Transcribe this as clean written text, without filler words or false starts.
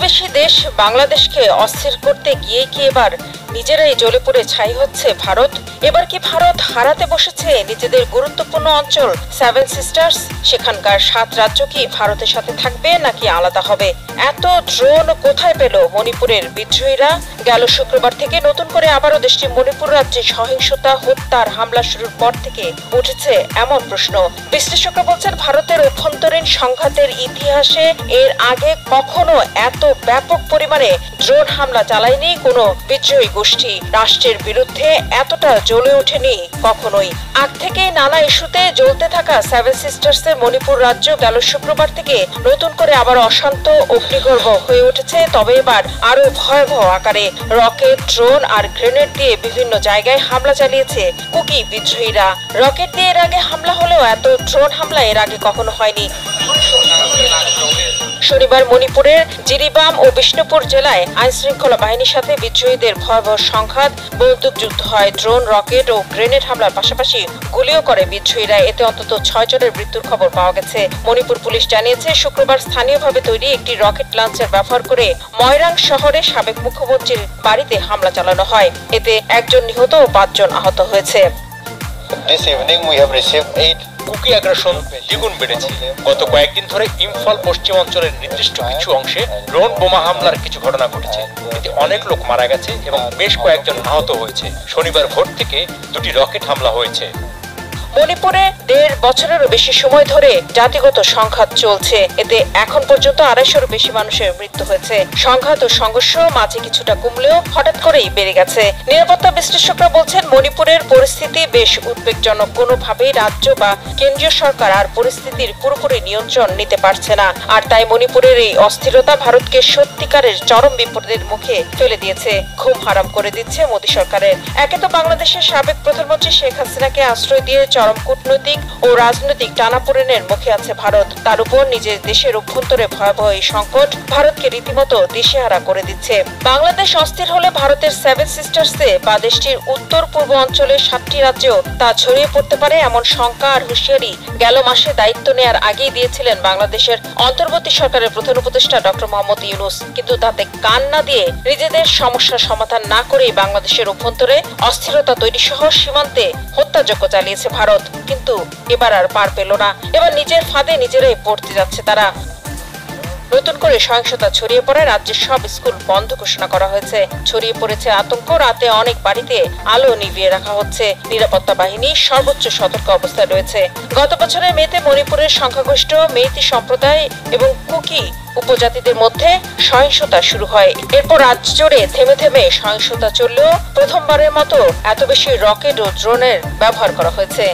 প্রতিবেশী দেশ বাংলাদেশকে অস্থির করতে গিয়ে কি এবার নিজেরাই জ্বলে পুড়ে ছাই হচ্ছে ভারত? এবার কি ভারত হারাতে বসেছে নিজেদের গুরুত্বপূর্ণ অঞ্চল সেভেন সিস্টার্স? সেখানকার 7 রাজ্য কি ভারতের সাথে থাকবে নাকি আলাদা হবে? এত ড্রোন কোথায় পেল মণিপুরের বিদ্রোহীরা? গেল শুক্রবার থেকে নতুন করে আবারও দেশটির মণিপুর রাজ্যে সহিংসতা, হত্যার হামলা শুরুর পর থেকে উঠেছে এমন প্রশ্ন। বিশ্লেষকরা বলছেন, ভারতের অভ্যন্তরীণ সংঘাতের ইতিহাসে এর আগে কখনো এত ব্যাপক পরিমাণে ড্রোন হামলা চালায়নি কোনো বিদ্রোহী গোষ্ঠী। রাষ্ট্রের বিরুদ্ধে এতটা জ্বলে ওঠেনি কখনোই। আগ থেকে নানা ইস্যুতে জ্বলতে থাকা সেভেন সিস্টার্সের মণিপুর রাজ্য গেল শুক্রবার থেকে নতুন করে আবার অশান্ত অগ্নিগর্ভ হয়ে উঠেছে, তবে এবার আরো ভয়াবহ আকারে। রকেট, ড্রোন আর গ্রেনেড দিয়ে বিভিন্ন জায়গায় হামলা চালিয়েছে কুকি বিদ্রোহীরা। রকেট দিয়ে এর আগে হামলা হলেও এত ড্রোন হামলা এর আগে কখনো হয়নি। শনিবার মণিপুরের জিরিবাম ও বিষ্ণুপুর জেলায় আইনশৃঙ্খলা বাহিনীর সাথে বিদ্রোহীদের ভয়াবহ সংঘাত, বন্দুকযুদ্ধ হয়। ড্রোন, রকেট ও গ্রেনেড হামলার পাশাপাশি গুলিও করে বিদ্রোহীরা। এতে অন্তত 6 জনের মৃত্যুর খবর পাওয়া গেছে। মণিপুর পুলিশ জানিয়েছে, শুক্রবার স্থানীয়ভাবে তৈরি একটি রকেট লঞ্চার ব্যবহার করে ময়রাং শহরে সাবেক মুখ্যমন্ত্রীর বাড়িতে হামলা চালানো হয়। এতে 1 জন নিহত ও 5 জন আহত হয়েছে। This evening we have received 8 cookie আগ্রাসন দ্বিগুণ বেড়েছে। গত কয়েকদিন ধরে ইম্ফল পশ্চিম অঞ্চলের নির্দিষ্ট কিছু অংশে ড্রোন বোমা হামলার কিছু ঘটনা ঘটেছে। এতে অনেক লোক মারা গেছে এবং বেশ কয়েকজন আহত হয়েছে। শনিবার ভোর থেকে 2টি রকেট হামলা হয়েছে। মণিপুরে 1.5 বছরেরও বেশি সময় ধরে জাতিগত সংঘাত চলছে। এতে এখন পর্যন্ত 250-এরও বেশি মানুষের মৃত্যু হয়েছে। সংঘাত ও সংঘর্ষ মাঝে কিছুটা কমলেও হঠাৎ করেই বেড়ে গেছে। নিরাপত্তা বিশ্লেষকরা বলছেন, মণিপুরের পরিস্থিতি বেশ উদ্বেগজনক। কোনোভাবেই রাজ্য বা কেন্দ্রীয় সরকার আর পরিস্থিতির পুরোপুরি নিয়ন্ত্রণ নিতে পারছে না। আর তাই মণিপুরের এই অস্থিরতা ভারতকে সত্যিকারের চরম বিপদের মুখে ফেলে দিয়েছে, ঘুম হারাম করে দিচ্ছে মোদী সরকারের। একে তো বাংলাদেশের সাবেক প্রধানমন্ত্রী শেখ হাসিনাকে আশ্রয় দিয়ে চরম কূটনৈতিক ও রাজনৈতিক টানাপোড়েনের মুখে আছে ভারত। তার উপর নিজের দেশের অভ্যন্তরে ভয়াবহ এই সংকট ভারতকে রীতিমতো দিশেহারা করে দিচ্ছে। বাংলাদেশ অস্থির হলে ভারতের সেভেন সিস্টার্সে বা দেশটির উত্তর পূর্ব অঞ্চলের 7টি রাজ্যেও তা ছড়িয়ে পড়তে পারে, এমন শঙ্কা আর হুঁশিয়ারি গেল মাসে দায়িত্ব নেয়ার আগেই দিয়েছিলেন বাংলাদেশের অন্তর্বর্তী সরকারের প্রধান উপদেষ্টা ডক্টর মোহাম্মদ ইউনূস। কিন্তু তাতে কান না দিয়ে নিজেদের সমস্যার সমাধান না করেই বাংলাদেশের অভ্যন্তরে অস্থিরতা তৈরি সহ সীমান্তে হত্যাযজ্ঞ চালিয়েছে ভারত। কিন্তু এবার আর পার পেল না। এবার নিজের ফাঁদে নিজেরাই পড়তে যাচ্ছে তারা। নতুন করে সহিংসতা ছড়িয়ে পড়ায় রাজ্যের সব স্কুল বন্ধ ঘোষণা করা হয়েছে। ছড়িয়ে পড়েছে আতঙ্ক। রাতে অনেক বাড়িতে আলো নিভিয়ে রাখা হচ্ছে। নিরাপত্তা বাহিনী সর্বোচ্চ সতর্ক অবস্থায় রয়েছে। গত বছরের মেতে মণিপুরের সংখ্যাগরিষ্ঠ মেইতি সম্প্রদায় এবং কুকি উপজাতিদের মধ্যে সহিংসতা শুরু হয়। এরপর রাজ্য জুড়ে থেমে থেমে সহিংসতা চললেও প্রথমবারের মতো এত বেশি রকেট ও ড্রোনের ব্যবহার করা হয়েছে।